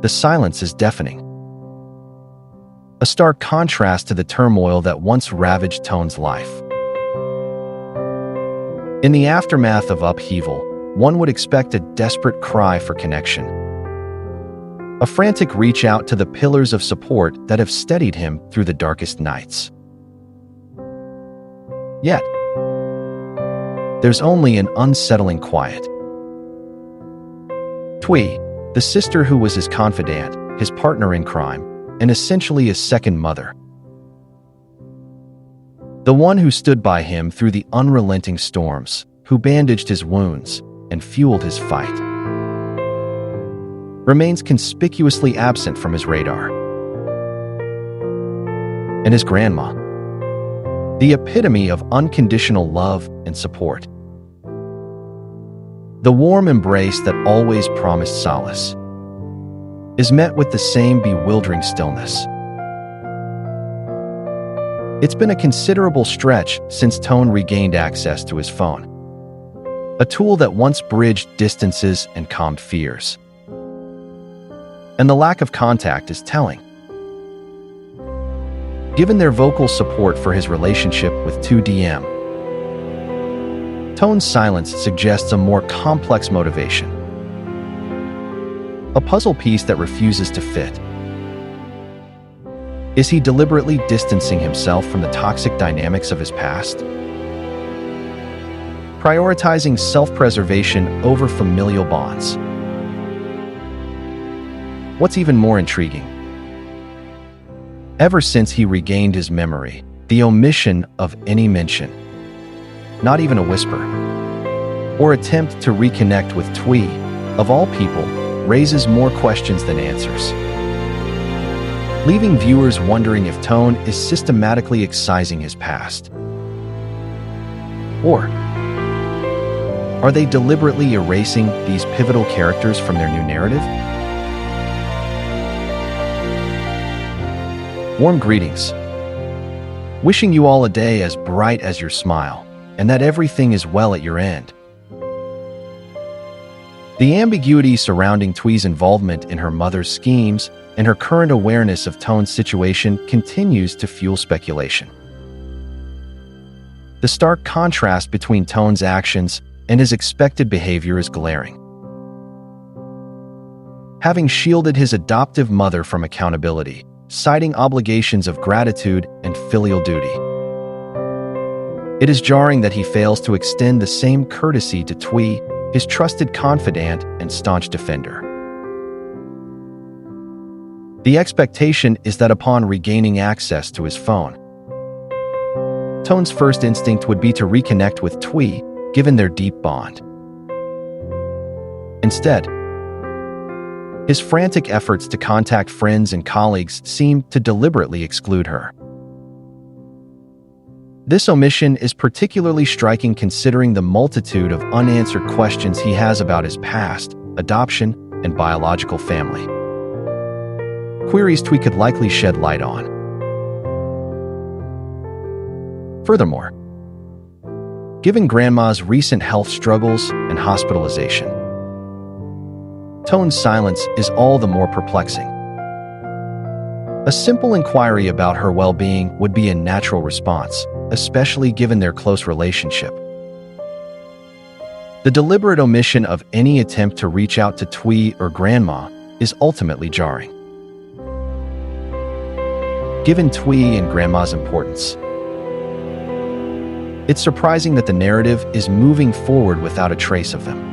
the silence is deafening. A stark contrast to the turmoil that once ravaged Tone's life. In the aftermath of upheaval, one would expect a desperate cry for connection. A frantic reach out to the pillars of support that have steadied him through the darkest nights. Yet, there's only an unsettling quiet. Thuy, the sister who was his confidant, his partner in crime, and essentially his second mother. The one who stood by him through the unrelenting storms, who bandaged his wounds and fueled his fight, remains conspicuously absent from his radar. And his grandma, the epitome of unconditional love and support. The warm embrace that always promised solace is met with the same bewildering stillness. It's been a considerable stretch since Tone regained access to his phone, a tool that once bridged distances and calmed fears. And the lack of contact is telling. Given their vocal support for his relationship with Ly Tu Diem, Tone's silence suggests a more complex motivation. A puzzle piece that refuses to fit. Is he deliberately distancing himself from the toxic dynamics of his past? Prioritizing self-preservation over familial bonds. What's even more intriguing? Ever since he regained his memory, the omission of any mention, not even a whisper, or attempt to reconnect with Thuy, of all people, raises more questions than answers, leaving viewers wondering if Tone is systematically excising his past. Or are they deliberately erasing these pivotal characters from their new narrative? Warm greetings. Wishing you all a day as bright as your smile, and that everything is well at your end. The ambiguity surrounding Thuy's involvement in her mother's schemes and her current awareness of Tone's situation continues to fuel speculation. The stark contrast between Tone's actions and his expected behavior is glaring. Having shielded his adoptive mother from accountability, citing obligations of gratitude and filial duty, it is jarring that he fails to extend the same courtesy to Thuy, his trusted confidant and staunch defender. The expectation is that upon regaining access to his phone, Tone's first instinct would be to reconnect with Thuy, given their deep bond. Instead, his frantic efforts to contact friends and colleagues seem to deliberately exclude her. This omission is particularly striking considering the multitude of unanswered questions he has about his past, adoption, and biological family. Queries Thuy could likely shed light on. Furthermore, given Grandma's recent health struggles and hospitalization, Tone's silence is all the more perplexing. A simple inquiry about her well-being would be a natural response, especially given their close relationship. The deliberate omission of any attempt to reach out to Thuy or Grandma is ultimately jarring. Given Thuy and Grandma's importance, it's surprising that the narrative is moving forward without a trace of them.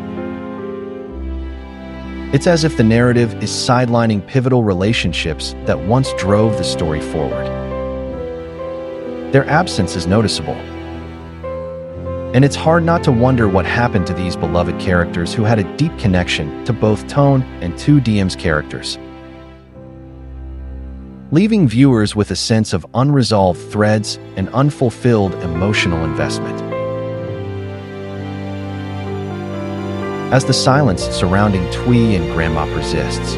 It's as if the narrative is sidelining pivotal relationships that once drove the story forward. Their absence is noticeable, and it's hard not to wonder what happened to these beloved characters who had a deep connection to both Tone and Ly Tu Diem's characters, leaving viewers with a sense of unresolved threads and unfulfilled emotional investment. As the silence surrounding Thuy and Grandma persists,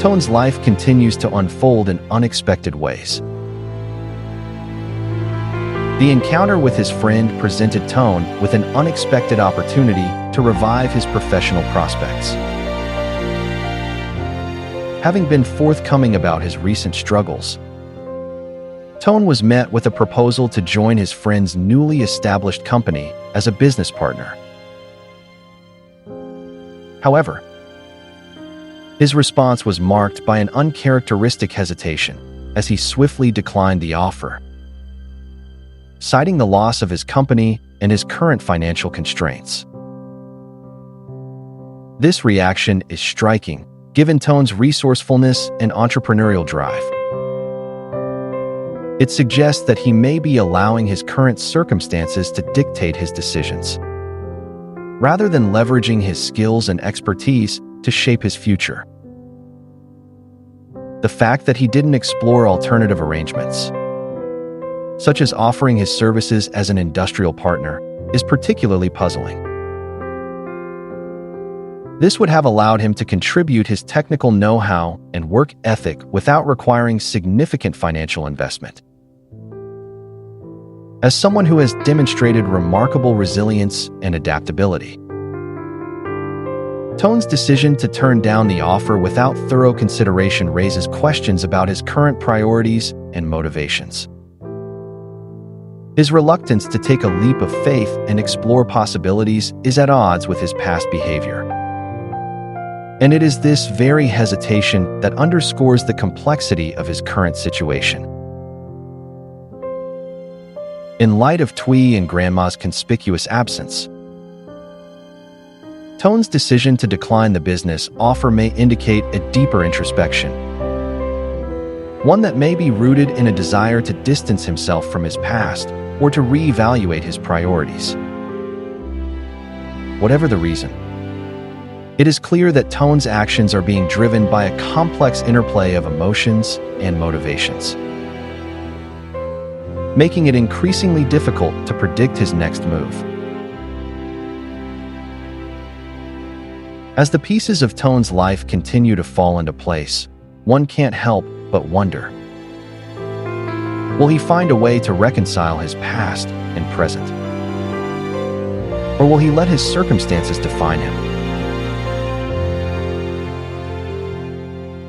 Tone's life continues to unfold in unexpected ways. The encounter with his friend presented Tone with an unexpected opportunity to revive his professional prospects. having been forthcoming about his recent struggles. Tone was met with a proposal to join his friend's newly established company as a business partner. However, his response was marked by an uncharacteristic hesitation as he swiftly declined the offer, citing the loss of his company and his current financial constraints. This reaction is striking, given Tone's resourcefulness and entrepreneurial drive. It suggests that he may be allowing his current circumstances to dictate his decisions, rather than leveraging his skills and expertise to shape his future. The fact that he didn't explore alternative arrangements, such as offering his services as an industrial partner, is particularly puzzling. This would have allowed him to contribute his technical know-how and work ethic without requiring significant financial investment. As someone who has demonstrated remarkable resilience and adaptability, Tone's decision to turn down the offer without thorough consideration raises questions about his current priorities and motivations. His reluctance to take a leap of faith and explore possibilities is at odds with his past behavior. And it is this very hesitation that underscores the complexity of his current situation. In light of Thuy and Grandma's conspicuous absence, Tone's decision to decline the business offer may indicate a deeper introspection, one that may be rooted in a desire to distance himself from his past or to reevaluate his priorities. Whatever the reason, it is clear that Tone's actions are being driven by a complex interplay of emotions and motivations, making it increasingly difficult to predict his next move. As the pieces of Tone's life continue to fall into place, one can't help but wonder, will he find a way to reconcile his past and present? Or will he let his circumstances define him?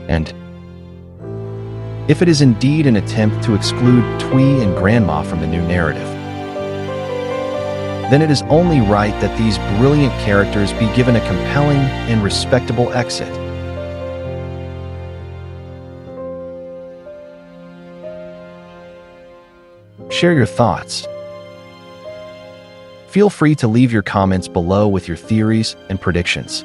And if it is indeed an attempt to exclude Thuy and Grandma from the new narrative, then it is only right that these brilliant characters be given a compelling and respectable exit. Share your thoughts. Feel free to leave your comments below with your theories and predictions.